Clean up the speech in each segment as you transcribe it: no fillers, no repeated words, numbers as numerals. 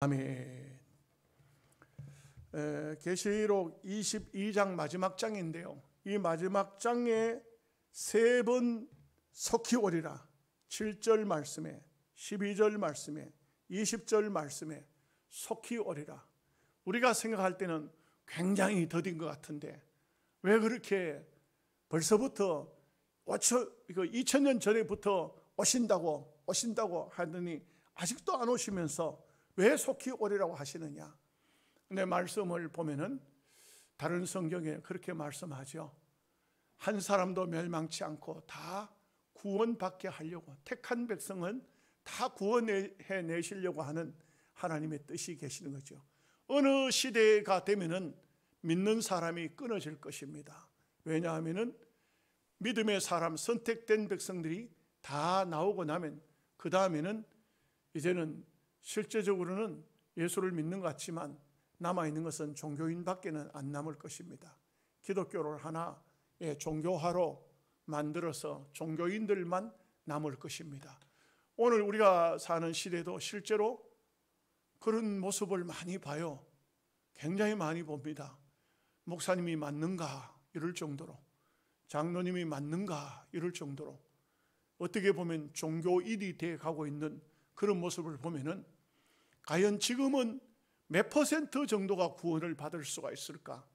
아멘. 계시록 22장 마지막 장인데요, 이 마지막 장에 세 번 속히 오리라, 7절 말씀에, 12절 말씀에, 20절 말씀에 속히 오리라. 우리가 생각할 때는 굉장히 더딘 것 같은데 왜 그렇게 벌써부터 2000년 전에부터 오신다고 하더니 아직도 안 오시면서 왜 속히 오리라고 하시느냐? 근데 말씀을 보면은 다른 성경에 그렇게 말씀하죠. 한 사람도 멸망치 않고 다 구원받게 하려고, 택한 백성은 다 구원해 내시려고 하는 하나님의 뜻이 계시는 거죠. 어느 시대가 되면은 믿는 사람이 끊어질 것입니다. 왜냐하면은 믿음의 사람, 선택된 백성들이 다 나오고 나면 그 다음에는 이제는 실제적으로는 예수를 믿는 것 같지만 남아있는 것은 종교인밖에는 안 남을 것입니다. 기독교를 하나의 종교화로 만들어서 종교인들만 남을 것입니다. 오늘 우리가 사는 시대도 실제로 그런 모습을 많이 봐요. 굉장히 많이 봅니다. 목사님이 맞는가 이럴 정도로, 장로님이 맞는가 이럴 정도로 어떻게 보면 종교인이 되어 가고 있는 그런 모습을 보면은 과연 지금은 몇 퍼센트 정도가 구원을 받을 수가 있을까?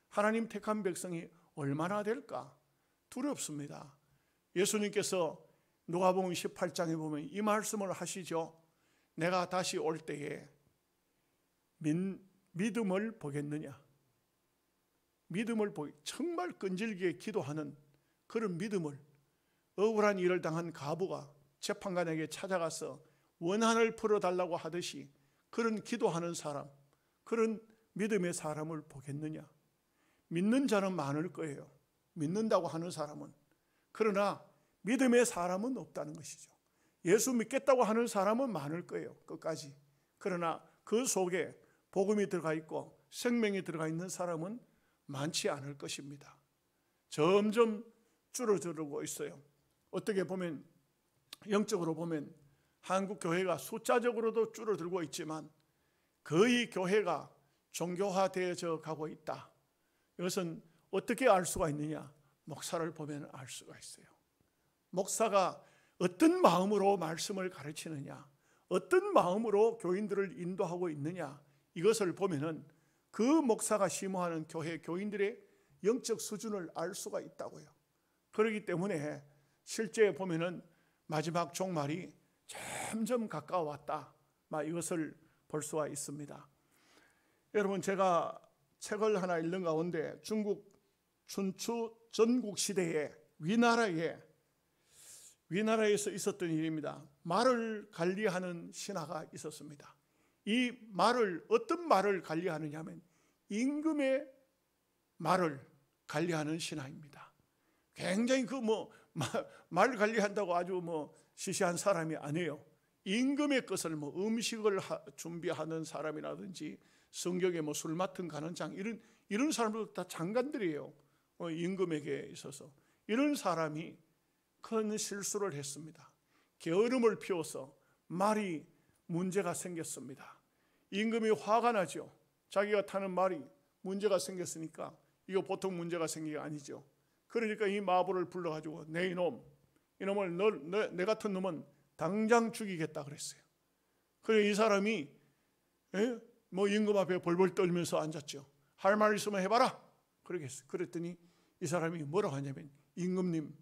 하나님 택한 백성이 얼마나 될까? 두렵습니다. 예수님께서 누가복음 18장에 보면 이 말씀을 하시죠. 내가 다시 올 때에 믿음을 보겠느냐? 믿음을 정말 끈질기게 기도하는 그런 믿음을, 억울한 일을 당한 과부가 재판관에게 찾아가서 원한을 풀어달라고 하듯이 그런 기도하는 사람, 그런 믿음의 사람을 보겠느냐? 믿는 자는 많을 거예요. 믿는다고 하는 사람은. 그러나 믿음의 사람은 없다는 것이죠. 예수 믿겠다고 하는 사람은 많을 거예요, 끝까지. 그러나 그 속에 복음이 들어가 있고 생명이 들어가 있는 사람은 많지 않을 것입니다. 점점 줄어들고 있어요. 어떻게 보면, 영적으로 보면 한국 교회가 숫자적으로도 줄어들고 있지만 거의 교회가 종교화되어져 가고 있다. 이것은 어떻게 알 수가 있느냐? 목사를 보면 알 수가 있어요. 목사가 어떤 마음으로 말씀을 가르치느냐, 어떤 마음으로 교인들을 인도하고 있느냐, 이것을 보면은 그 목사가 심호하는 교회 교인들의 영적 수준을 알 수가 있다고요. 그렇기 때문에 실제 보면은 마지막 종말이 점점 가까워왔다, 이것을 볼 수가 있습니다. 여러분, 제가 책을 하나 읽는 가운데 중국 춘추 전국 시대에 위나라에서 있었던 일입니다. 말을 관리하는 신하가 있었습니다. 이 말을, 어떤 말을 관리하느냐 하면 임금의 말을 관리하는 신하입니다. 굉장히 말 관리한다고 아주 시시한 사람이 아니에요. 임금의 것을 음식을 준비하는 사람이라든지 성경에 술 맡은 가는 장, 이런 사람들 다 장관들이에요. 임금에게 있어서. 이런 사람이 큰 실수를 했습니다. 게으름을 피워서 말이 문제가 생겼습니다. 임금이 화가 나죠. 자기가 타는 말이 문제가 생겼으니까 이거 보통 문제가 생긴 게 아니죠. 그러니까 이 마부를 불러가지고 이놈을 내 같은 놈은 당장 죽이겠다 그랬어요. 그래 이 사람이 임금 앞에 벌벌 떨면서 앉았죠. 할 말 있으면 해봐라 그러겠어요. 그랬더니 이 사람이 뭐라고 하냐면, 임금님,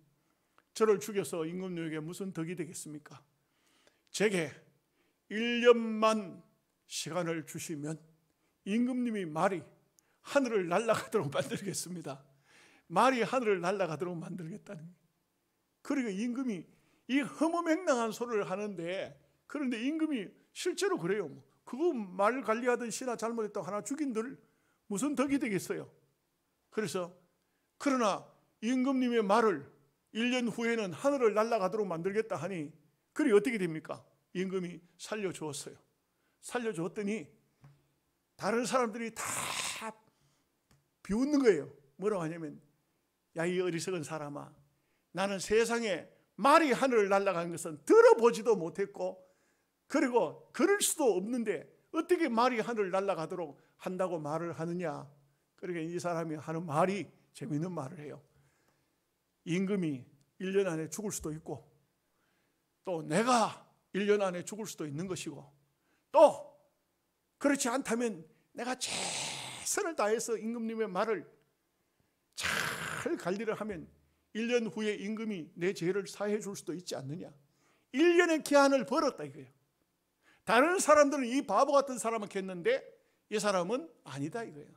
저를 죽여서 임금님에게 무슨 덕이 되겠습니까? 제게 1년만 시간을 주시면 임금님이 말이 하늘을 날아가도록 만들겠습니다. 말이 하늘을 날아가도록 만들겠다는 거예요. 그러니까 임금이 이 허무맹랑한 소리를 하는데, 그런데 임금이 실제로 그래요. 그거 말 관리하던 신하 잘못했다고 하나 죽인들 무슨 덕이 되겠어요. 그러나 임금님의 말을 1년 후에는 하늘을 날아가도록 만들겠다 하니, 그게 어떻게 됩니까? 임금이 살려주었어요. 살려주었더니 다른 사람들이 다 비웃는 거예요. 뭐라고 하냐면, 야, 이 어리석은 사람아, 나는 세상에 말이 하늘을 날아가는 것은 들어보지도 못했고, 그리고 그럴 수도 없는데 어떻게 말이 하늘 날아가도록 한다고 말을 하느냐? 그러니까 이 사람이 하는 말이 재미있는 말을 해요. 임금이 1년 안에 죽을 수도 있고, 또 내가 1년 안에 죽을 수도 있는 것이고, 또 그렇지 않다면 내가 최선을 다해서 임금님의 말을 잘 관리를 하면 1년 후에 임금이 내 죄를 사해 줄 수도 있지 않느냐. 1년의 기한을 벌었다 이거예요. 다른 사람들은 이 바보 같은 사람은 했는데 이 사람은 아니다 이거예요.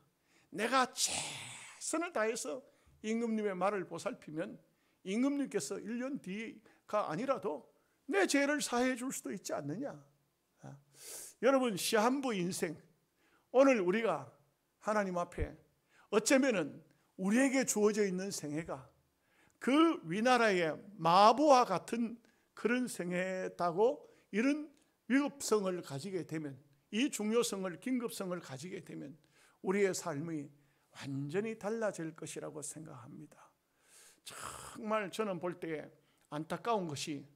내가 최선을 다해서 임금님의 말을 보살피면 임금님께서 1년 뒤가 아니라도 내 죄를 사해 줄 수도 있지 않느냐. 여러분, 시한부 인생, 오늘 우리가 하나님 앞에 어쩌면은 우리에게 주어져 있는 생애가 그 위나라의 마부와 같은 그런 생애다고, 이런 위급성을 가지게 되면, 이 중요성을, 긴급성을 가지게 되면 우리의 삶이 완전히 달라질 것이라고 생각합니다. 정말 저는 볼 때 안타까운 것이,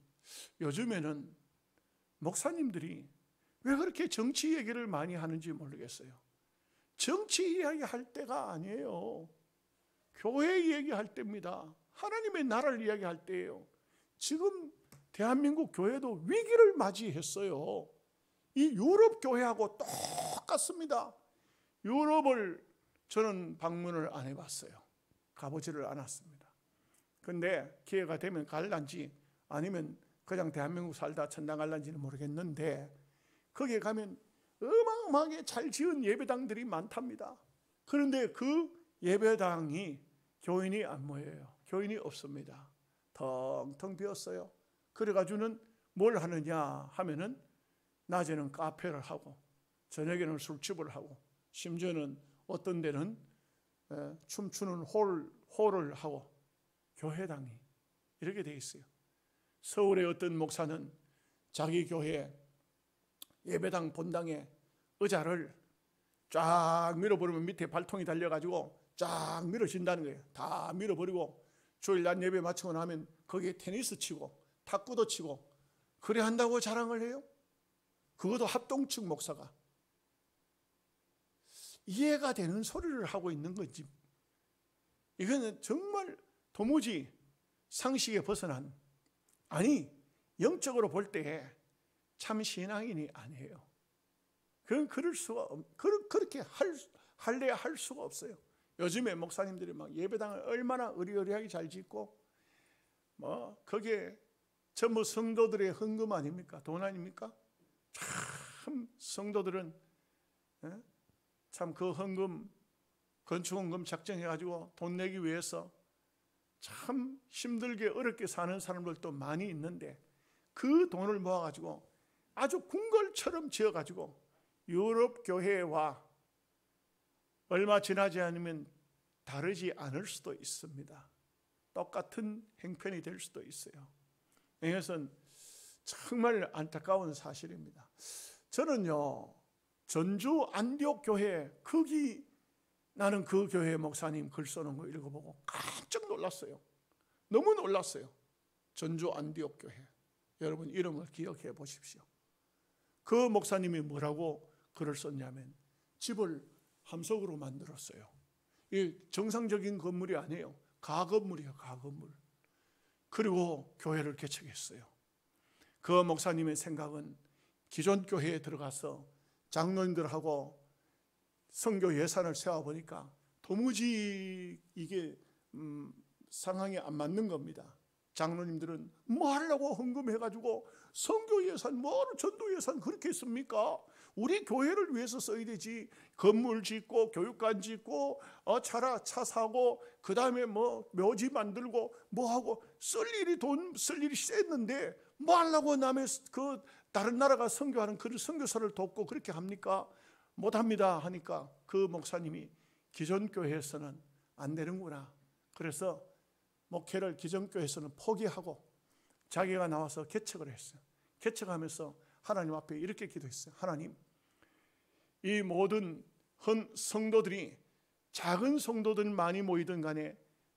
요즘에는 목사님들이 왜 그렇게 정치 얘기를 많이 하는지 모르겠어요. 정치 이야기할 때가 아니에요. 교회 이야기할 때입니다. 하나님의 나라를 이야기할 때예요. 지금 대한민국 교회도 위기를 맞이했어요. 이 유럽 교회하고 똑같습니다. 유럽을 저는 방문을 안 해봤어요. 가보지를 않았습니다. 근데 기회가 되면 갈란지 아니면 그냥 대한민국 살다 천당 갈란지는 모르겠는데, 거기에 가면 어마어마하게 잘 지은 예배당들이 많답니다. 그런데 그 예배당이 교인이 안 모여요. 교인이 없습니다. 텅텅 비었어요. 그래가지고는 뭘 하느냐 하면은 낮에는 카페를 하고 저녁에는 술집을 하고 심지어는 어떤 데는 춤추는 홀을 하고 교회당이 이렇게 돼 있어요. 서울의 어떤 목사는 자기 교회 예배당 본당에 의자를 쫙 밀어버리면 밑에 발통이 달려가지고 쫙 밀어진다는 거예요. 다 밀어버리고 주일날 예배 마치고 나면 거기에 테니스 치고 탁구도 치고 그래 한다고 자랑을 해요. 그것도 합동측 목사가. 이해가 되는 소리를 하고 있는 건지, 이거는 정말 도무지 상식에 벗어난, 아니 영적으로 볼 때 참 신앙인이 아니에요. 그건 그럴 수가 그렇게 할래야 할 수가 없어요. 요즘에 목사님들이 막 예배당을 얼마나 의리의리하게 잘 짓고, 뭐 거기에 전부 성도들의 헌금 아닙니까? 돈 아닙니까? 참 성도들은 참 그 헌금, 건축헌금 작정해가지고 돈 내기 위해서 참 힘들게 어렵게 사는 사람들도 많이 있는데, 그 돈을 모아가지고 아주 궁궐처럼 지어가지고 유럽 교회와 얼마 지나지 않으면 다르지 않을 수도 있습니다. 똑같은 행편이 될 수도 있어요. 이것은 정말 안타까운 사실입니다. 저는요, 전주 안디옥 교회, 나는 그 교회 목사님 글 써놓은 거 읽어보고 깜짝 놀랐어요. 너무 놀랐어요. 전주 안디옥 교회. 여러분 이름을 기억해 보십시오. 그 목사님이 뭐라고 글을 썼냐면, 집을 함석으로 만들었어요. 이 정상적인 건물이 아니에요. 가건물이에요. 가건물. 그리고 교회를 개척했어요. 그 목사님의 생각은 기존 교회에 들어가서 장로님들하고 선교 예산을 세워보니까 도무지 이게 상황이 안 맞는 겁니다. 장로님들은 뭐 하려고 헌금해가지고 선교 예산, 뭐하러 전도 예산 그렇게 씁니까? 우리 교회를 위해서 써야 되지. 건물 짓고 교육관 짓고 차 사고 그 다음에 뭐 묘지 만들고 뭐 하고 돈 쓸 일이 셌는데 뭐 하려고 남의 그 다른 나라가 선교하는 그 선교사를 돕고 그렇게 합니까? 못합니다 하니까 그 목사님이 기존 교회에서는 안 되는구나. 그래서 목회를 기존 교회에서는 포기하고 자기가 나와서 개척을 했어요. 개척하면서 하나님 앞에 이렇게 기도했어요. 하나님, 이 모든 성도들이 작은 성도들 많이 모이든 간에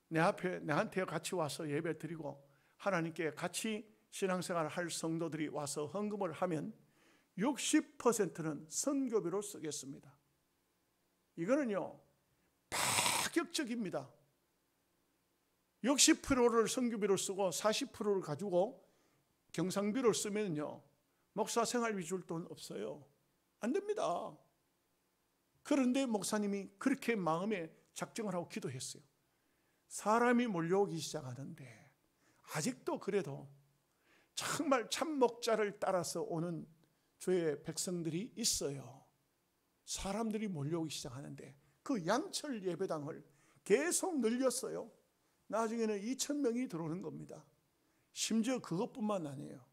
내한테 같이 와서 예배 드리고 하나님께 같이 신앙생활을 할 성도들이 와서 헌금을 하면 60%는 선교비로 쓰겠습니다. 이거는요 파격적입니다. 60%를 선교비로 쓰고 40%를 가지고 경상비로 쓰면요 목사 생활비 줄 돈 없어요. 안 됩니다. 그런데 목사님이 그렇게 마음에 작정을 하고 기도했어요. 사람이 몰려오기 시작하는데 아직도 그래도 정말 참목자를 따라서 오는 주의 백성들이 있어요. 사람들이 몰려오기 시작하는데 그 양철 예배당을 계속 늘렸어요. 나중에는 2,000명이 들어오는 겁니다. 심지어 그것뿐만 아니에요.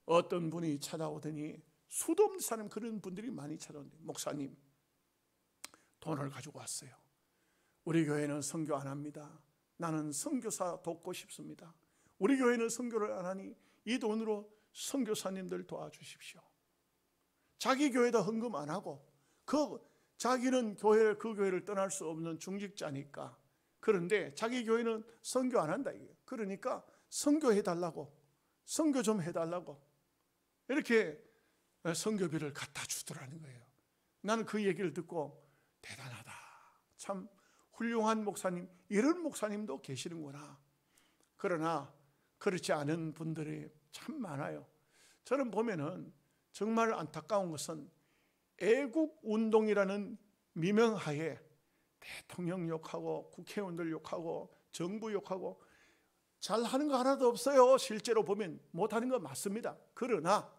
어떤 분이 찾아오더니 수도 없는 사람, 그런 분들이 많이 찾아오는데, 목사님 돈을 가지고 왔어요. 우리 교회는 선교 안 합니다. 나는 선교사 돕고 싶습니다. 우리 교회는 선교를 안 하니 이 돈으로 선교사님들 도와주십시오. 자기 교회다 헌금 안 하고 자기는 그 교회를 떠날 수 없는 중직자니까. 그런데 자기 교회는 선교 안 한다 이게요. 그러니까 선교해달라고, 선교 좀 해달라고 이렇게 선교비를 갖다 주더라는 거예요. 나는 그 얘기를 듣고 대단하다, 참 훌륭한 목사님, 이런 목사님도 계시는구나. 그러나 그렇지 않은 분들이 참 많아요. 저는 보면은 정말 안타까운 것은 애국운동이라는 미명하에 대통령 욕하고 국회의원들 욕하고 정부 욕하고 잘하는 거 하나도 없어요. 실제로 보면 못하는 거 맞습니다. 그러나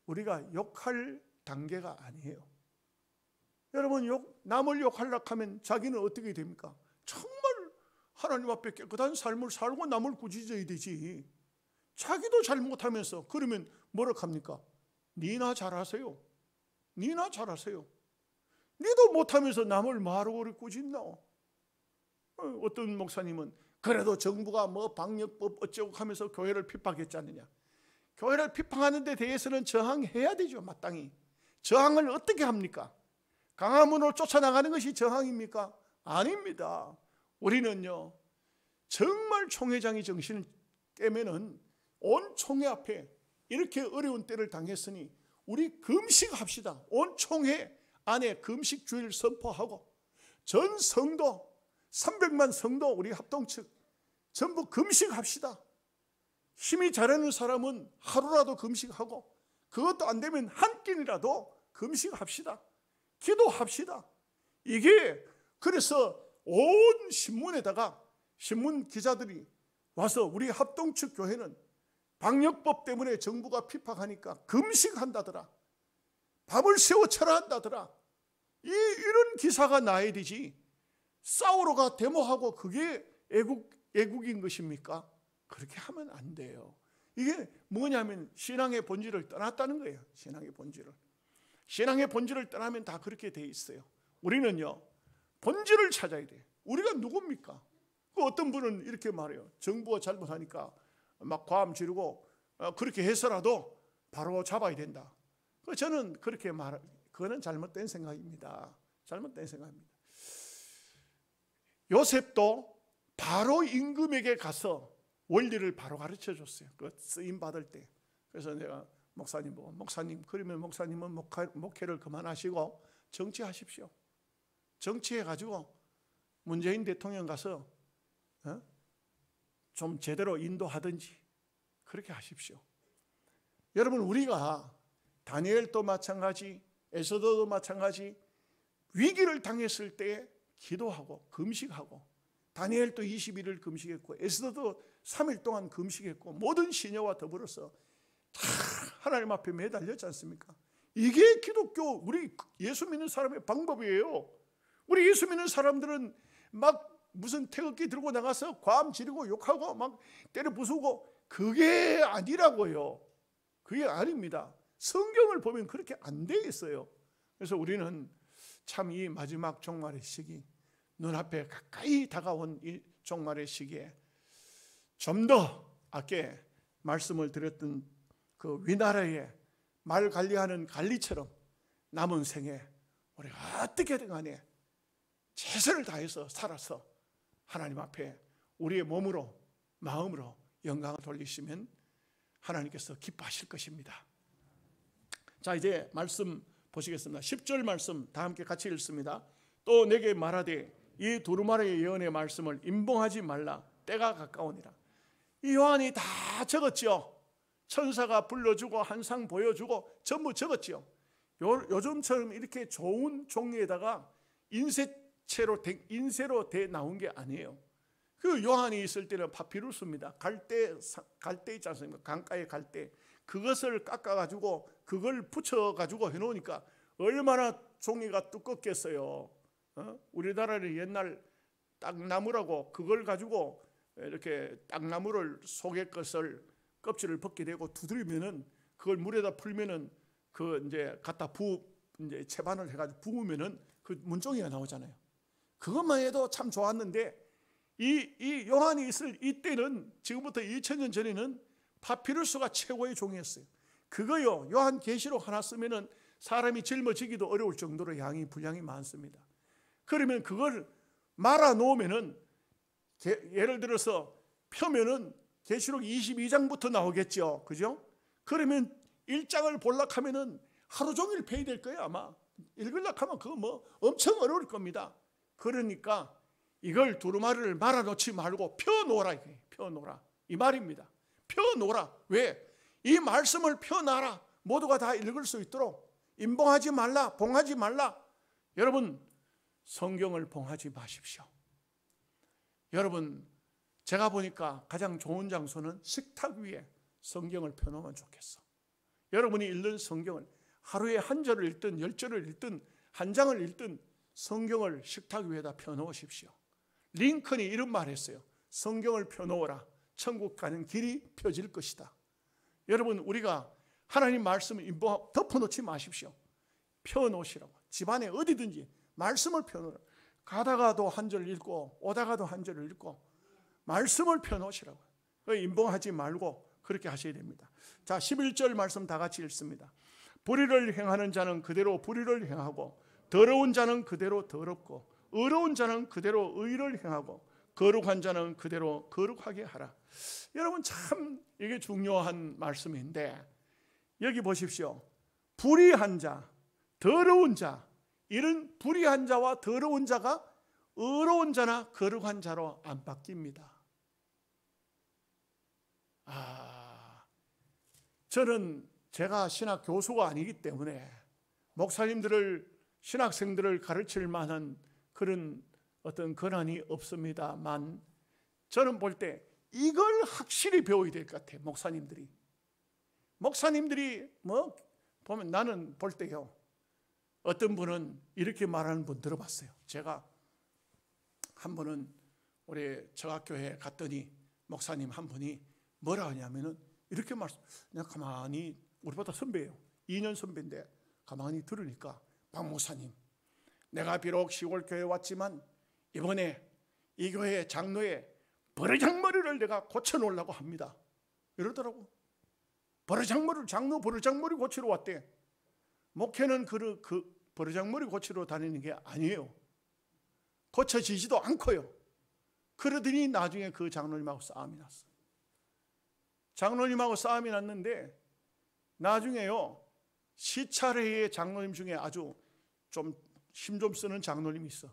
우리가 욕할 단계가 아니에요. 여러분, 남을 욕하려고 하면 자기는 어떻게 됩니까? 정말 하나님 앞에 깨끗한 삶을 살고 남을 꾸짖어야 되지. 자기도 잘못하면서 그러면 뭐라 합니까? 니나 잘하세요. 니나 잘하세요. 니도 못하면서 남을 뭐하러 그렇게 꾸짖나? 어떤 목사님은 그래도 정부가 뭐 방역법 어쩌고 하면서 교회를 핍박했지 않느냐. 교회를 핍박하는 데 대해서는 저항해야 되죠. 마땅히. 저항을 어떻게 합니까? 강화문으로 쫓아나가는 것이 저항입니까? 아닙니다. 우리는요 정말 총회장이 정신을 깨면은 온 총회 앞에 이렇게 어려운 때를 당했으니 우리 금식합시다. 온 총회 안에 금식주의를 선포하고 전 성도 300만 성도 우리 합동측 전부 금식합시다. 힘이 잘하는 사람은 하루라도 금식하고 그것도 안 되면 한 끼니라도 금식합시다. 기도합시다. 이게 그래서 온 신문에다가 신문 기자들이 와서 우리 합동측 교회는 방역법 때문에 정부가 핍박하니까 금식한다더라. 밥을 세워 쳐라 한다더라. 이런 기사가 나야 되지. 싸우러 가 데모하고 그게 애국인 것입니까? 그렇게 하면 안 돼요. 이게 뭐냐면 신앙의 본질을 떠났다는 거예요. 신앙의 본질을. 신앙의 본질을 떠나면 다 그렇게 돼 있어요. 우리는요 본질을 찾아야 돼요. 우리가 누굽니까? 어떤 분은 이렇게 말해요. 정부가 잘못하니까 막 과음 지르고 그렇게 해서라도 바로 잡아야 된다. 저는 그렇게 그거는 잘못된 생각입니다. 잘못된 생각입니다. 요셉도 바로 임금에게 가서 원리를 바로 가르쳐 줬어요. 그 쓰임 받을 때. 그래서 내가 목사님 보고, 목사님 그러면 목사님은 목회를 그만하시고 정치하십시오. 정치해가지고 문재인 대통령 가서 좀 제대로 인도하든지 그렇게 하십시오. 여러분, 우리가 다니엘도 마찬가지, 에스더도 마찬가지, 위기를 당했을 때 기도하고 금식하고, 다니엘도 21일 금식했고 에스더도 3일 동안 금식했고, 모든 시녀와 더불어서 다 하나님 앞에 매달렸지 않습니까? 이게 기독교, 우리 예수 믿는 사람의 방법이에요. 우리 예수 믿는 사람들은 막 무슨 태극기 들고 나가서 과음 지르고 욕하고 막 때려 부수고, 그게 아니라고요. 그게 아닙니다. 성경을 보면 그렇게 안 돼 있어요. 그래서 우리는 참 이 마지막 종말의 시기, 눈앞에 가까이 다가온 이 종말의 시기에 좀 더 아까 말씀을 드렸던 그 위나라의 말 관리하는 관리처럼 남은 생에 우리가 어떻게든 간에 최선을 다해서 살아서 하나님 앞에 우리의 몸으로 마음으로 영광을 돌리시면 하나님께서 기뻐하실 것입니다. 자, 이제 말씀 보시겠습니다. 10절 말씀 다 함께 같이 읽습니다. 또 내게 말하되 이 두루마리의 예언의 말씀을 임봉하지 말라. 때가 가까우니라. 이 요한이 다 적었죠. 천사가 불러주고 한상 보여주고 전부 적었죠. 요즘처럼 이렇게 좋은 종이에다가 인쇄로 돼 나온 게 아니에요. 그 요한이 있을 때는 파피루스입니다. 갈대 있지 않습니까? 강가의 갈대. 그것을 깎아가지고 그걸 붙여가지고 해놓으니까 얼마나 종이가 두껍겠어요. 우리나라는 옛날 딱나무라고 그걸 가지고 이렇게 딱나무를 속의 것을 껍질을 벗게 되고 두드리면은 그걸 물에다 풀면은 그 이제 갖다 이제 채반을 해가지고 부으면은 그 문종이가 나오잖아요. 그것만 해도 참 좋았는데 이 요한이 있을 이때는 지금부터 2000년 전에는 파피루스가 최고의 종이었어요. 그거요, 요한 계시록 하나 쓰면은 사람이 짊어지기도 어려울 정도로 분량이 많습니다. 그러면 그걸 말아 놓으면은 예를 들어서 펴면은 계시록 22장부터 나오겠죠. 그죠? 그러면 1장을 보려고 하면은 하루 종일 펴야 될 거예요. 아마 읽으려고 하면 그거 뭐 엄청 어려울 겁니다. 그러니까 이걸 두루마리를 말아 놓지 말고 펴놓으라. 펴놓으라 이 말입니다. 펴놓으라. 왜? 이 말씀을 펴놔라. 모두가 다 읽을 수 있도록. 임봉하지 말라, 봉하지 말라. 여러분, 성경을 봉하지 마십시오. 여러분, 제가 보니까 가장 좋은 장소는 식탁 위에 성경을 펴놓으면 좋겠어. 여러분이 읽는 성경을 하루에 한 절을 읽든 10절을 읽든 한 장을 읽든 성경을 식탁 위에다 펴놓으십시오. 링컨이 이런 말 했어요. 성경을 펴놓으라. 천국 가는 길이 펴질 것이다. 여러분, 우리가 하나님 말씀을 덮어놓지 마십시오. 펴놓으시라고. 집안에 어디든지 말씀을 펴놓으라. 가다가도 한 절 읽고 오다가도 한 절을 읽고 말씀을 펴놓으시라고. 임봉하지 말고 그렇게 하셔야 됩니다. 자, 11절 말씀 다 같이 읽습니다. 불의를 행하는 자는 그대로 불의를 행하고 더러운 자는 그대로 더럽고 의로운 자는 그대로 의를 행하고 거룩한 자는 그대로 거룩하게 하라. 여러분, 참 이게 중요한 말씀인데 여기 보십시오. 불의한 자, 더러운 자, 이런 불의한 자와 더러운 자가 의로운 자나 거룩한 자로 안 바뀝니다. 저는 제가 신학 교수가 아니기 때문에 신학생들을 가르칠 만한 그런 어떤 권한이 없습니다만 저는 볼 때 이걸 확실히 배워야 될 것 같아요. 목사님들이 뭐 보면 나는 볼 때요, 어떤 분은 이렇게 말하는 분 들어봤어요. 제가 한 번은 우리 저학교에 갔더니 목사님 한 분이 뭐라 하냐면은 이렇게 그냥 가만히, 우리보다 선배예요. 2년 선배인데 가만히 들으니까, 박 목사님, 내가 비록 시골 교회에 왔지만 이번에 이 교회 장로의 버르장머리를 내가 고쳐놓으려고 합니다. 이러더라고. 장로 버르장머리 고치러 왔대. 목회는 그 버르장머리 고치러 다니는 게 아니에요. 고쳐지지도 않고요. 그러더니 나중에 그 장로님하고 싸움이 났어. 장로님하고 싸움이 났는데 나중에요, 시찰회의 장로님 중에 아주 좀 힘 좀 쓰는 장로님이 있어.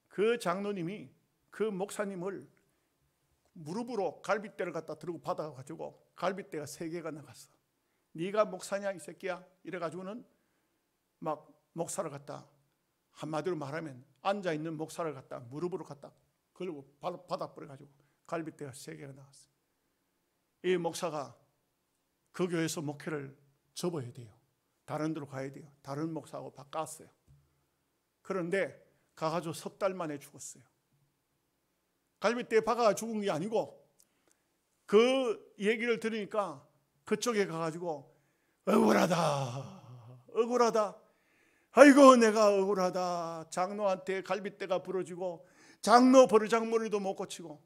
그 장로님이 그 목사님을 무릎으로 갈빗대를 갖다 들고 받아가지고 갈빗대가 3개가 나갔어. 네가 목사냐 이 새끼야? 이래가지고는 막 목사를 갖다, 한마디로 말하면 앉아있는 목사를 갖다 무릎으로 갖다 걸고 바닥 뿌려가지고 갈빗대가 3개가 나갔어. 이 목사가 그 교회에서 목회를 접어야 돼요. 다른 데로 가야 돼요. 다른 목사하고 바꿨어요. 그런데 가가지고 3달 만에 죽었어요. 갈빗대에 박아가 죽은 게 아니고 그 얘기를 들으니까 그쪽에 가가지고 억울하다. 아이고 내가 억울하다. 장로한테 갈빗대가 부러지고 장로 버르장머리도 못 고치고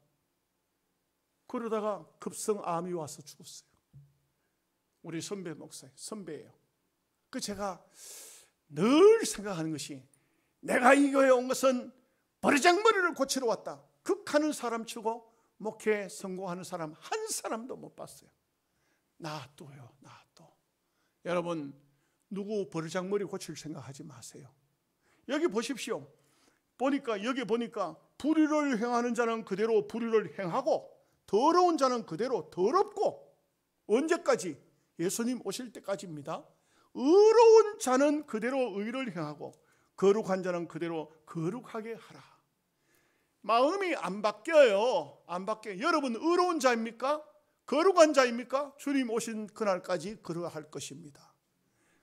그러다가 급성암이 와서 죽었어요. 우리 선배 목사예요. 선배예요. 그 제가 늘 생각하는 것이, 내가 이 교회에 온 것은 버르장머리를 고치러 왔다. 극하는 사람 치고 목회에 성공하는 사람 한 사람도 못 봤어요. 나 또요. 여러분, 누구 버르장머리 고칠 생각하지 마세요. 여기 보십시오. 여기 보니까 불의를 행하는 자는 그대로 불의를 행하고 더러운 자는 그대로 더럽고, 언제까지? 예수님 오실 때까지입니다. 의로운 자는 그대로 의를 행하고 거룩한 자는 그대로 거룩하게 하라. 마음이 안 바뀌어요. 안 바뀌어요. 여러분 의로운 자입니까? 거룩한 자입니까? 주님 오신 그날까지 그러할 것입니다.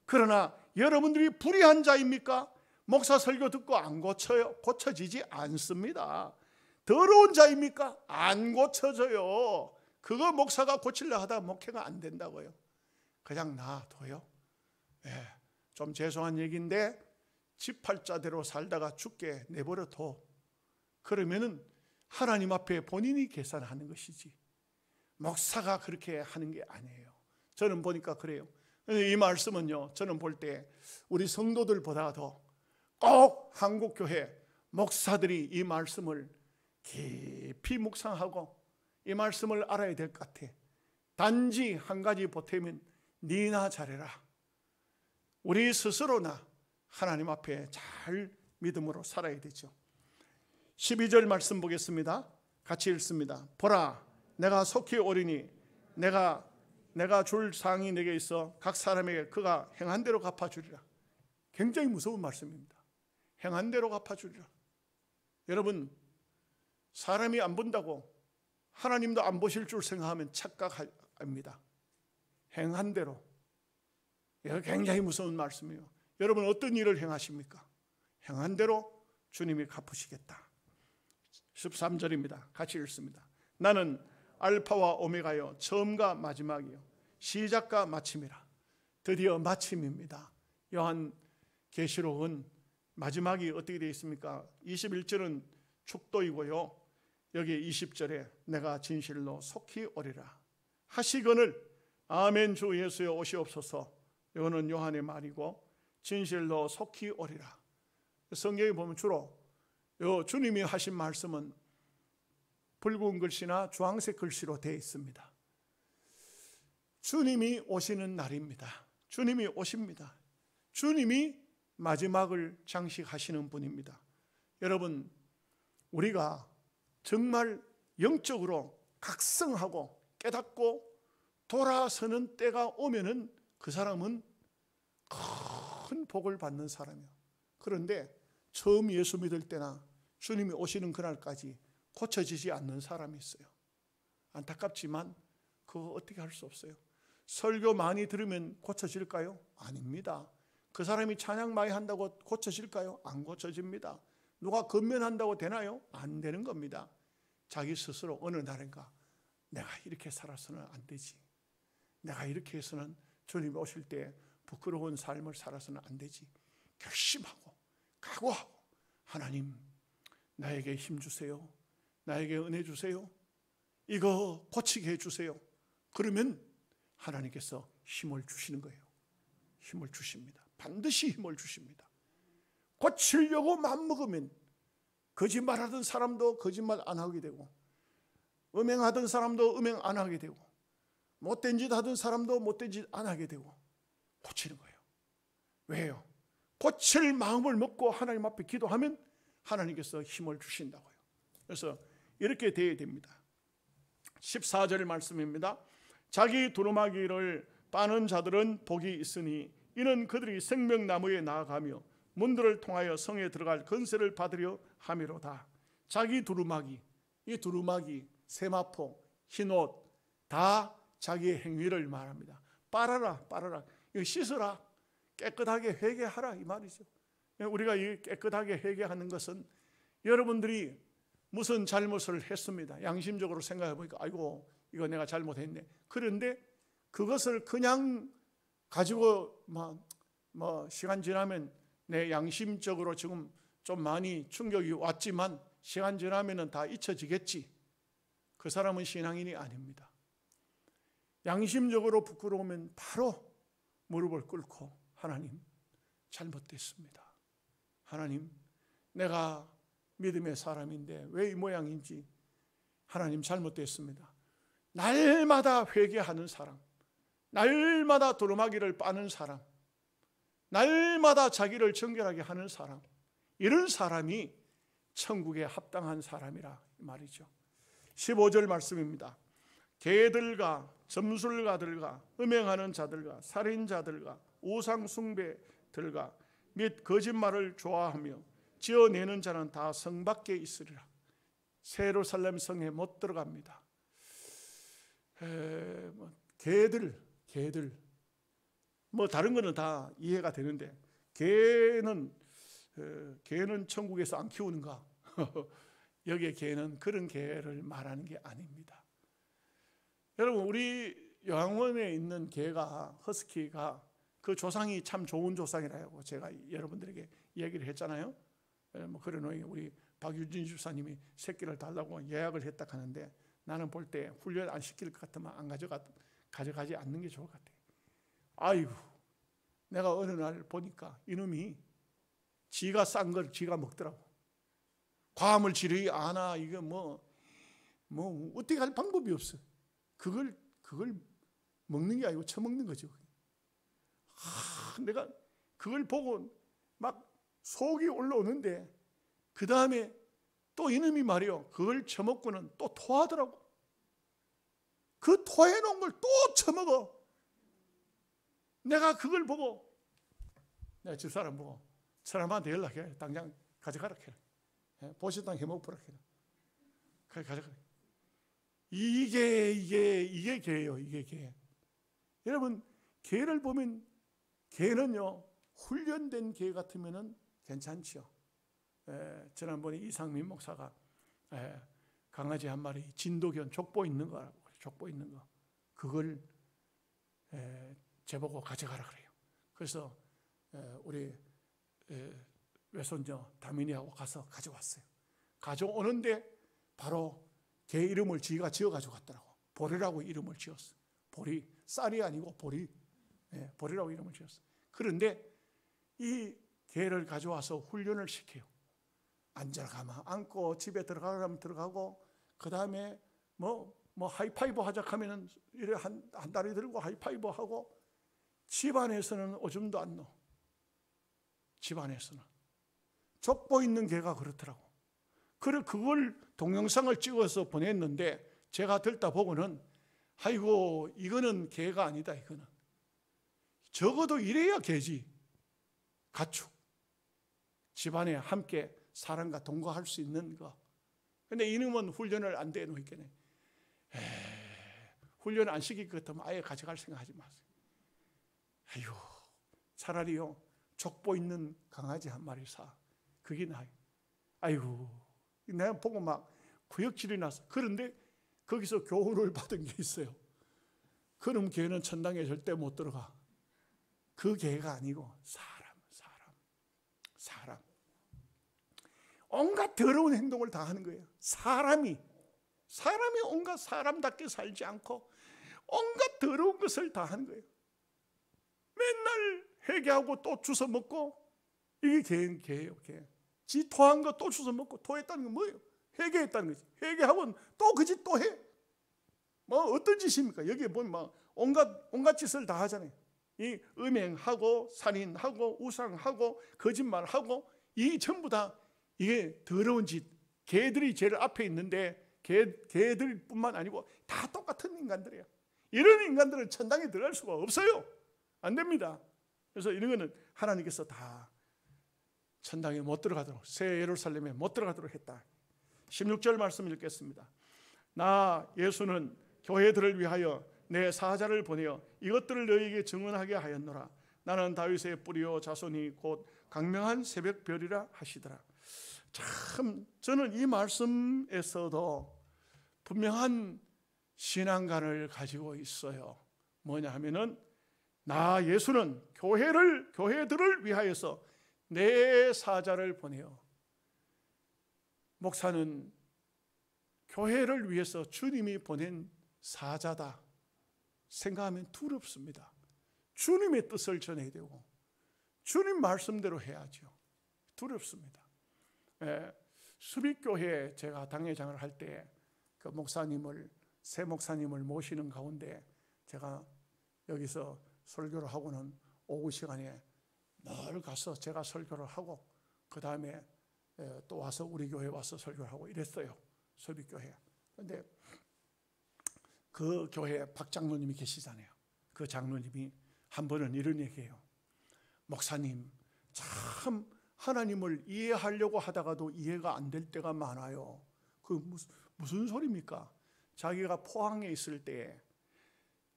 그러나 여러분들이 불의한 자입니까? 목사 설교 듣고 안 고쳐요? 고쳐지지 않습니다. 더러운 자입니까? 안 고쳐져요. 그거 목사가 고치려 하다 목회가 안 된다고요. 그냥 놔둬요. 좀 죄송한 얘기인데 지팔자대로 살다가 죽게 내버려둬. 그러면은 하나님 앞에 본인이 계산하는 것이지 목사가 그렇게 하는 게 아니에요. 저는 보니까 그래요. 이 말씀은요, 저는 볼 때 우리 성도들보다도 꼭 한국교회 목사들이 이 말씀을 깊이 묵상하고 이 말씀을 알아야 될 것 같아. 단지 한 가지 보태면 니나 잘해라. 우리 스스로나 하나님 앞에 잘 믿음으로 살아야 되죠. 12절 말씀 보겠습니다. 같이 읽습니다. 보라, 내가 속히 오리니 내가 줄 상이 내게 있어 각 사람에게 그가 행한 대로 갚아주리라. 굉장히 무서운 말씀입니다. 행한 대로 갚아주리라. 여러분, 사람이 안 본다고 하나님도 안 보실 줄 생각하면 착각합니다. 행한 대로. 이거 굉장히 무서운 말씀이에요. 여러분 어떤 일을 행하십니까? 행한 대로 주님이 갚으시겠다. 13절입니다. 같이 읽습니다. 나는 알파와 오메가요, 처음과 마지막이요, 시작과 마침이라. 드디어 마침입니다. 요한계시록은 마지막이 어떻게 되어 있습니까? 21절은 축도이고요, 여기 20절에 내가 진실로 속히 오리라 하시거늘 아멘 주 예수여 오시옵소서. 이거는 요한의 말이고 진실로 속히 오리라. 성경에 보면 주로 주님이 하신 말씀은 붉은 글씨나 주황색 글씨로 되어 있습니다. 주님이 오시는 날입니다. 주님이 오십니다. 주님이 마지막을 장식하시는 분입니다. 여러분, 우리가 정말 영적으로 각성하고 깨닫고 돌아서는 때가 오면은 그 사람은 큰 복을 받는 사람이에요. 그런데 처음 예수 믿을 때나 주님이 오시는 그날까지 고쳐지지 않는 사람이 있어요. 안타깝지만 그거 어떻게 할 수 없어요. 설교 많이 들으면 고쳐질까요? 아닙니다. 그 사람이 찬양 많이 한다고 고쳐질까요? 안 고쳐집니다. 누가 건면한다고 되나요? 안 되는 겁니다. 자기 스스로 어느 날인가 내가 이렇게 살아서는 안 되지, 내가 이렇게 해서는 주님이 오실 때 부끄러운 삶을 살아서는 안 되지, 결심하고 각오하고 하나님 나에게 힘 주세요, 나에게 은혜 주세요, 이거 고치게 해주세요. 그러면 하나님께서 힘을 주시는 거예요. 힘을 주십니다. 반드시 힘을 주십니다. 고치려고 마음먹으면 거짓말하던 사람도 거짓말 안 하게 되고, 음행하던 사람도 음행 안 하게 되고, 못된 짓 하던 사람도 못된 짓 안 하게 되고 고치는 거예요. 왜요? 고칠 마음을 먹고 하나님 앞에 기도하면 하나님께서 힘을 주신다고요. 그래서 이렇게 되어야 됩니다. 14절 말씀입니다. 자기 두루마기를 빠는 자들은 복이 있으니 이는 그들이 생명나무에 나아가며 문들을 통하여 성에 들어갈 건세를 받으려 함이로다. 자기 두루마기, 이 두루마기, 세마포, 흰옷 다 자기의 행위를 말합니다. 빨아라, 이거 씻어라, 깨끗하게 회개하라 이 말이죠. 우리가 이 깨끗하게 회개하는 것은 여러분들이 무슨 잘못을 했습니다. 양심적으로 생각해 보니까 아이고 이거 내가 잘못했네. 그런데 그것을 그냥 가지고 시간 지나면 내 양심적으로 지금 좀 많이 충격이 왔지만 시간 지나면 다 잊혀지겠지. 그 사람은 신앙인이 아닙니다. 양심적으로 부끄러우면 바로 무릎을 꿇고 하나님 잘못됐습니다. 하나님 내가 믿음의 사람인데 왜 이 모양인지 하나님 잘못됐습니다. 날마다 회개하는 사람, 날마다 두루마기를 빠는 사람, 날마다 자기를 정결하게 하는 사람, 이런 사람이 천국에 합당한 사람이라 말이죠. 15절 말씀입니다. 개들과 점술가들과 음행하는 자들과 살인자들과 우상숭배들과 및 거짓말을 좋아하며 지어내는 자는 다 성 밖에 있으리라. 새 예루살렘 성에 못 들어갑니다. 개들 뭐 다른 거는 다 이해가 되는데 개는 천국에서 안 키우는가? 여기에 개는 그런 개를 말하는 게 아닙니다. 여러분, 우리 요양원에 있는 개가, 허스키가 그 조상이 참 좋은 조상이라고 제가 여러분들에게 얘기를 했잖아요. 뭐 그런 우리 박유진 집사님이 새끼를 달라고 예약을 했다 하는데, 나는 볼 때 훈련 안 시킬 것 같으면 안 가져가지 않는 게 좋을 것 같아요. 아이고, 내가 어느 날 보니까 이놈이 지가 싼 걸 지가 먹더라고. 과음을 지르지 않아. 이거 뭐 어떻게 할 방법이 없어. 그걸 먹는 게 아니고 처먹는 거죠. 내가 그걸 보고 막 속이 올라오는데, 그 다음에 또 이놈이 말이요, 그걸 처먹고는 또 토하더라고. 그 토해놓은 걸 또 처먹어. 내가 그걸 보고, 내가 집사람 보고 사람한테 연락해. 당장 가져가라 해. 보시당 해먹으라 해. 그래, 가져가라. 이게 개예요. 이게 개. 여러분, 개를 보면, 개는요 훈련된 개 같으면은 괜찮죠. 지난번에 이상민 목사가 강아지 한 마리 진도견 족보 있는 거, 그걸 제보고 가져가라 그래요. 그래서 우리 외손녀 다민이하고 가서 가져왔어요. 가져오는데 바로 개 이름을 지가 지어가지고 갔더라고. 보리라고 이름을 지었어. 보리, 쌀이 아니고 보리. 보리라고 이름을 지었어. 그런데 이 개를 가져와서 훈련을 시켜요. 앉아가면 앉고, 집에 들어가면 들어가고, 그 다음에 뭐 하이파이브 하자 하면은 이래 한 다리 들고 하이파이브 하고, 집안에서는 오줌도 안 넣어. 집안에서는 족보 있는 개가 그렇더라고. 그걸 동영상을 찍어서 보냈는데, 제가 듣다 보고는 아이고, 이거는 개가 아니다. 이거는 적어도 이래야 개지. 가축, 집안에 함께 사람과 동거할 수 있는 거. 근데 이놈은 훈련을 안 돼 놓겠네. 훈련 안 시킬 것 같으면 아예 가져갈 생각하지 마세요. 아이고, 차라리요 족보 있는 강아지 한 마리 사. 그게 나아요. 아이고, 내가 보고 막 구역질이 났어. 그런데 거기서 교훈을 받은 게 있어요. 그럼 개는 천당에 절대 못 들어가. 그 개가 아니고 사람. 온갖 더러운 행동을 다 하는 거예요. 사람이 온갖 사람답게 살지 않고 온갖 더러운 것을 다 하는 거예요. 맨날 회개하고 또 주워 먹고, 이게 개예요. 개. 지 토한 거 또 주워 먹고, 토했다는 건 뭐예요? 회개했다는 거지. 회개하면 또 그 짓 또 해. 뭐 어떤 짓입니까? 여기에 보면 막 온갖 짓을 다 하잖아요. 이 음행하고 살인하고 우상하고 거짓말하고, 이 전부 다 이게 더러운 짓. 개들이 제일 앞에 있는데, 개들뿐만 아니고 다 똑같은 인간들이에요. 이런 인간들은 천당에 들어갈 수가 없어요. 안 됩니다. 그래서 이런 거는 하나님께서 다 천당에 못 들어가도록, 새 예루살렘에 못 들어가도록 했다. 16절 말씀 읽겠습니다. 나 예수는 교회들을 위하여 내 사자를 보내어 이것들을 너희에게 증언하게 하였노라. 나는 다윗의 뿌리요 자손이 곧 강명한 새벽별이라 하시더라. 참, 저는 이 말씀에서도 분명한 신앙관을 가지고 있어요. 뭐냐 하면은, 나 예수는 교회들을 위하여서 내 사자를 보내어. 목사는 교회를 위해서 주님이 보낸 사자다 생각하면 두렵습니다. 주님의 뜻을 전해야 되고 주님 말씀대로 해야죠. 두렵습니다. 수비교회에 제가 당회장을 할 때 그 새 목사님을 모시는 가운데 제가 여기서 설교를 하고는 오후 시간에 늘 가서 제가 설교를 하고 그 다음에 또 와서 우리 교회 와서 설교를 하고 이랬어요. 설비교회. 그런데 그 교회에 박 장로님이 계시잖아요. 그 장로님이 한 번은 이런 얘기해요. 목사님, 참 하나님을 이해하려고 하다가도 이해가 안 될 때가 많아요. 그 무슨 소리입니까? 자기가 포항에 있을 때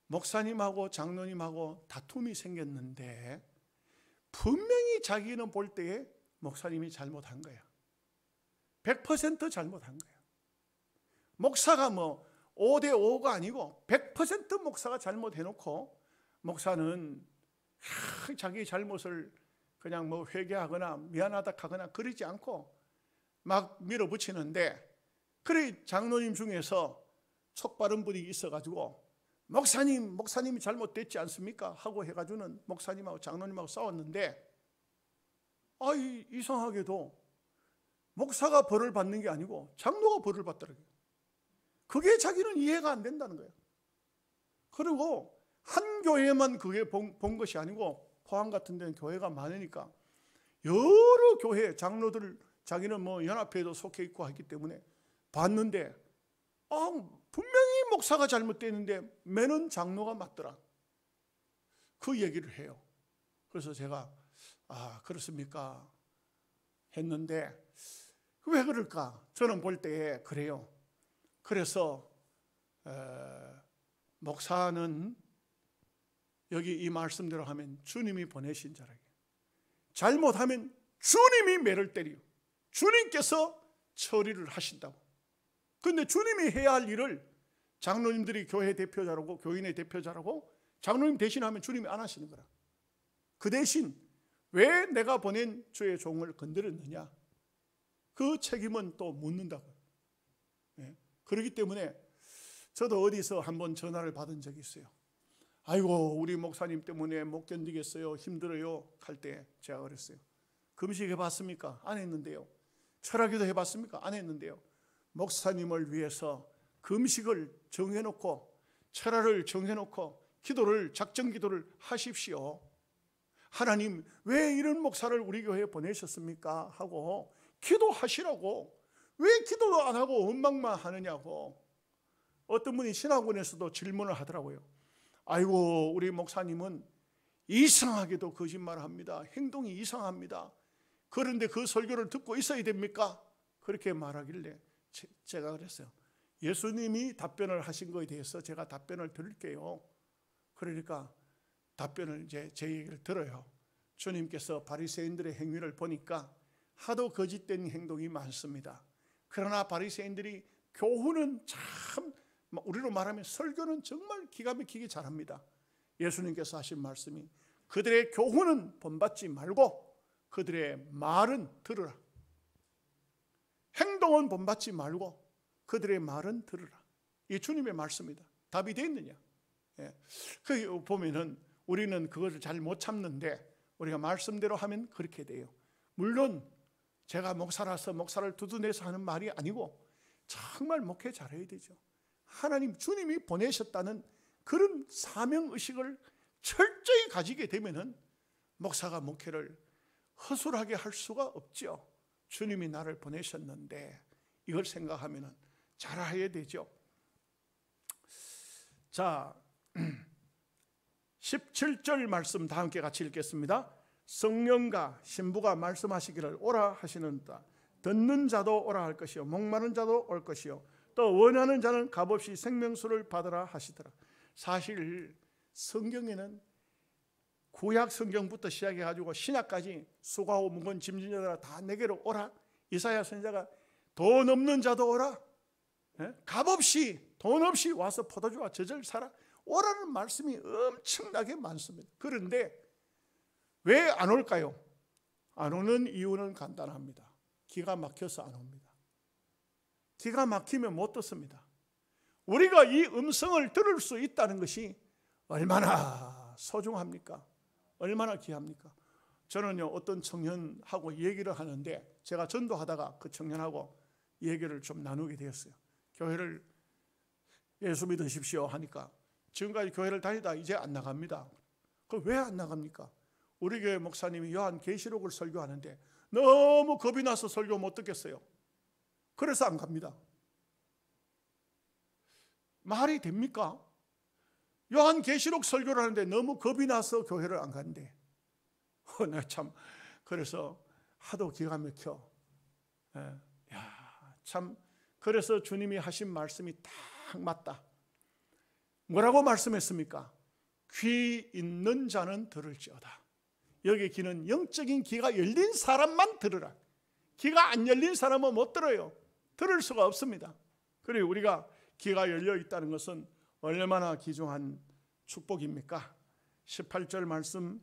목사님하고 장로님하고 다툼이 생겼는데 분명히 자기는 볼 때에 목사님이 잘못한 거야. 100% 잘못한 거야. 목사가 뭐 5대 5가 아니고 100% 목사가 잘못해놓고 목사는 자기 잘못을 그냥 뭐 회개하거나 미안하다 하거나 그러지 않고 막 밀어붙이는데, 그래 장로님 중에서 촉바른 분이 있어가지고 목사님이 잘못됐지 않습니까? 하고 해가지고는 목사님하고 장로님하고 싸웠는데, 이상하게도 목사가 벌을 받는 게 아니고 장로가 벌을 받더라고요. 그게 자기는 이해가 안 된다는 거예요. 그리고 한 교회만 그게 본 것이 아니고 포항 같은 데는 교회가 많으니까 여러 교회 장로들, 자기는 뭐 연합회에도 속해 있고 하기 때문에 봤는데 분명히 목사가 잘못됐는데 매는 장로가 맞더라. 그 얘기를 해요. 그래서 제가 그렇습니까? 했는데 왜 그럴까? 저는 볼 때에 그래요. 그래서 목사는 여기 이 말씀대로 하면 주님이 보내신 자라게, 잘못하면 주님이 매를 때리고 주님께서 처리를 하신다고. 그런데 주님이 해야 할 일을 장로님들이 교회 대표자라고, 교인의 대표자라고 장로님 대신하면 주님이 안 하시는 거라. 그 대신 왜 내가 보낸 주의 종을 건드렸느냐, 그 책임은 또 묻는다고. 그렇기 때문에 저도 어디서 한번 전화를 받은 적이 있어요. 아이고 우리 목사님 때문에 못 견디겠어요, 힘들어요 할 때 제가 그랬어요. 금식 해봤습니까? 안 했는데요. 철학기도 해봤습니까? 안 했는데요. 목사님을 위해서 금식을 정해놓고 철학을 정해놓고 기도를, 작정 기도를 하십시오. 하나님 왜 이런 목사를 우리 교회에 보내셨습니까? 하고 기도하시라고. 왜 기도도 안 하고 원망만 하느냐고. 어떤 분이 신학원에서도 질문을 하더라고요. 아이고 우리 목사님은 이상하게도 거짓말을 합니다. 행동이 이상합니다. 그런데 그 설교를 듣고 있어야 됩니까? 그렇게 말하길래 제가 그랬어요. 예수님이 답변을 하신 것에 대해서 제가 답변을 드릴게요. 그러니까 답변을 이제 제 얘기를 들어요. 주님께서 바리새인들의 행위를 보니까 하도 거짓된 행동이 많습니다. 그러나 바리새인들이 교훈은 참, 우리로 말하면 설교는 정말 기가 막히게 잘합니다. 예수님께서 하신 말씀이 그들의 교훈은 본받지 말고 그들의 말은 들으라. 행동은 본받지 말고 그들의 말은 들으라. 이 주님의 말씀이다. 답이 되어 있느냐? 그 보면은 우리는 그것을 잘 못 참는데 우리가 말씀대로 하면 그렇게 돼요. 물론 제가 목사라서 목사를 두둔해서 하는 말이 아니고 정말 목회 잘해야 되죠. 하나님 주님이 보내셨다는 그런 사명의식을 철저히 가지게 되면은 목사가 목회를 허술하게 할 수가 없죠. 주님이 나를 보내셨는데 이걸 생각하면은 잘해야 되죠. 자, 17절 말씀 다 함께 같이 읽겠습니다. 성령과 신부가 말씀하시기를 오라 하시는다. 듣는 자도 오라 할 것이요 목마른 자도 올 것이요 또 원하는 자는 값없이 생명수를 받으라 하시더라. 사실 성경에는 구약 성경부터 시작해가지고 신약까지 수고하고 무거운 짐진 자들아 다 내게로 오라. 이사야 선지자가 돈 없는 자도 오라, 값없이 돈 없이 와서 포도주와 젖을 사라 오라는 말씀이 엄청나게 많습니다. 그런데 왜 안 올까요? 안 오는 이유는 간단합니다. 기가 막혀서 안 옵니다. 기가 막히면 못 듣습니다. 우리가 이 음성을 들을 수 있다는 것이 얼마나 소중합니까? 얼마나 귀합니까? 저는요 어떤 청년하고 얘기를 하는데 제가 전도하다가 그 청년하고 얘기를 좀 나누게 되었어요. 교회를 예수 믿으십시오 하니까 지금까지 교회를 다니다 이제 안 나갑니다. 그럼 왜 안 나갑니까? 우리 교회 목사님이 요한계시록을 설교하는데 너무 겁이 나서 설교 못 듣겠어요. 그래서 안 갑니다. 말이 됩니까? 요한계시록 설교를 하는데 너무 겁이 나서 교회를 안 간대. 내가 참 그래서 하도 기가 막혀. 참 그래서 주님이 하신 말씀이 딱 맞다. 뭐라고 말씀했습니까? 귀 있는 자는 들을지어다. 여기 귀는 영적인 귀가 열린 사람만 들으라. 귀가 안 열린 사람은 못 들어요. 들을 수가 없습니다. 그리고 우리가 귀가 열려 있다는 것은 얼마나 귀중한 축복입니까? 18절 말씀,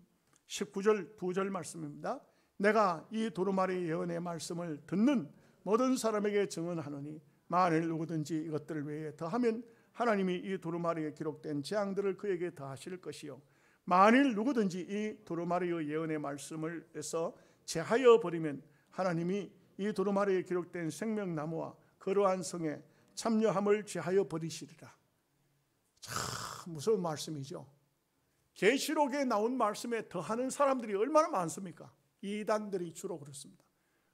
19절 2절 말씀입니다. 내가 이 두루마리 예언의 말씀을 듣는 모든 사람에게 증언하노니 만일 누구든지 이것들 외에 더하면 하나님이 이 두루마리에 기록된 재앙들을 그에게 더하실 것이요 만일 누구든지 이 두루마리의 예언의 말씀을 해서 제하여 버리면 하나님이 이 두루마리에 기록된 생명나무와 거룩한 성에 참여함을 제하여 버리시리라. 참 무서운 말씀이죠. 계시록에 나온 말씀에 더하는 사람들이 얼마나 많습니까? 이단들이 주로 그렇습니다.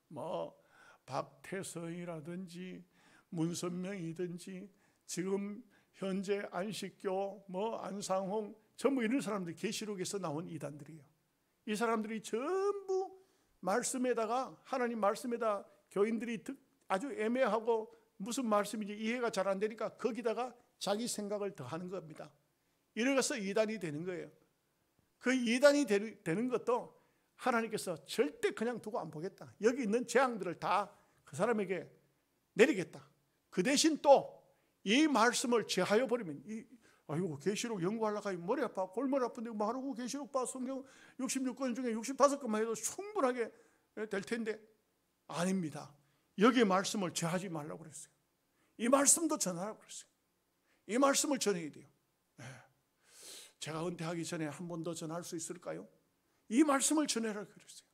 뭐 박태서이라든지 문선명이든지 지금 현재 안식교 안상홍 전부 이런 사람들이 계시록에서 나온 이단들이에요. 이 사람들이 전부 말씀에다가 하나님 말씀에다 교인들이 아주 애매하고 무슨 말씀인지 이해가 잘 안 되니까 거기다가 자기 생각을 더하는 겁니다. 이래서 이단이 되는 거예요. 그 이단이 되는 것도 하나님께서 절대 그냥 두고 안 보겠다. 여기 있는 재앙들을 다 그 사람에게 내리겠다. 그 대신 또 이 말씀을 제하여 버리면 아이고 계시록 연구하려고 하면 머리 아파 골머리 아픈데 말하고 계시록 봐 성경 66권 중에 65권만 해도 충분하게 될 텐데 아닙니다. 여기 말씀을 제하지 말라고 그랬어요. 이 말씀도 전하라고 그랬어요. 이 말씀을 전해야 돼요. 제가 은퇴하기 전에 한 번 더 전할 수 있을까요? 이 말씀을 전해라고 그랬어요.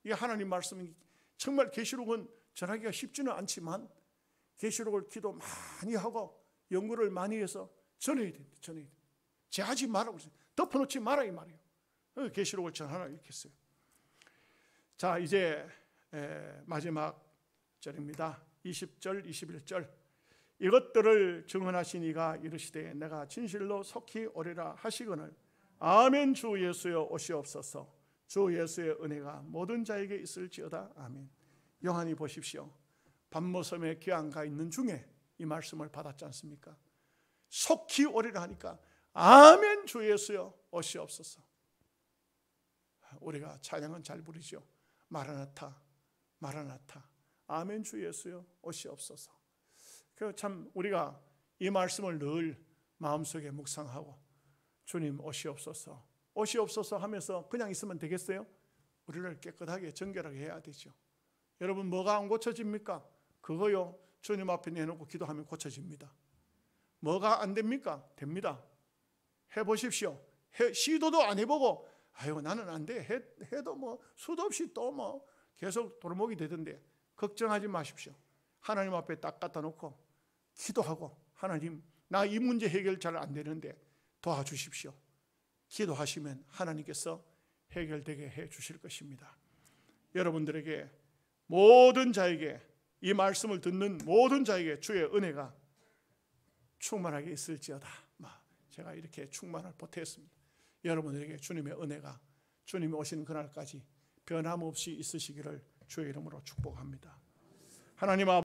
이 하나님 말씀이 정말 계시록은 전하기가 쉽지는 않지만 계시록을 기도 많이 하고 연구를 많이 해서 전해야 됩니다. 전해야 됩니다. 제하지 말라고 그랬어요. 덮어놓지 마라 이 말이에요. 계시록을 전하라 이렇게 했어요. 자 이제 마지막 절입니다. 20절 21절 이것들을 증언하신 이가 이르시되 내가 진실로 속히 오리라 하시거늘 아멘 주 예수여 오시옵소서. 주 예수의 은혜가 모든 자에게 있을지어다. 아멘. 요한이 보십시오. 밤모섬에 귀양가 있는 중에 이 말씀을 받았지 않습니까? 속히 오리라 하니까 아멘 주 예수여 오시옵소서. 우리가 찬양은 잘 부르죠. 마라나타 마라나타 아멘 주 예수여 오시옵소서. 참 우리가 이 말씀을 늘 마음속에 묵상하고 주님 오시옵소서 오시옵소서 하면서 그냥 있으면 되겠어요? 우리를 깨끗하게 정결하게 해야 되죠. 여러분 뭐가 안 고쳐집니까? 그거요 주님 앞에 내놓고 기도하면 고쳐집니다. 뭐가 안 됩니까? 됩니다. 해보십시오. 시도도 안 해보고 아유 나는 안 돼 해도 수도 없이 또 계속 도루묵이 되던데 걱정하지 마십시오. 하나님 앞에 딱 갖다 놓고 기도하고 하나님 나 이 문제 해결 잘 안 되는데 도와주십시오. 기도하시면 하나님께서 해결되게 해 주실 것입니다. 여러분들에게 모든 자에게 이 말씀을 듣는 모든 자에게 주의 은혜가 충만하게 있을지어다. 제가 이렇게 충만을 보태었습니다. 여러분들에게 주님의 은혜가 주님이 오시는 그날까지 변함없이 있으시기를 주의 이름으로 축복합니다. 하나님 아버지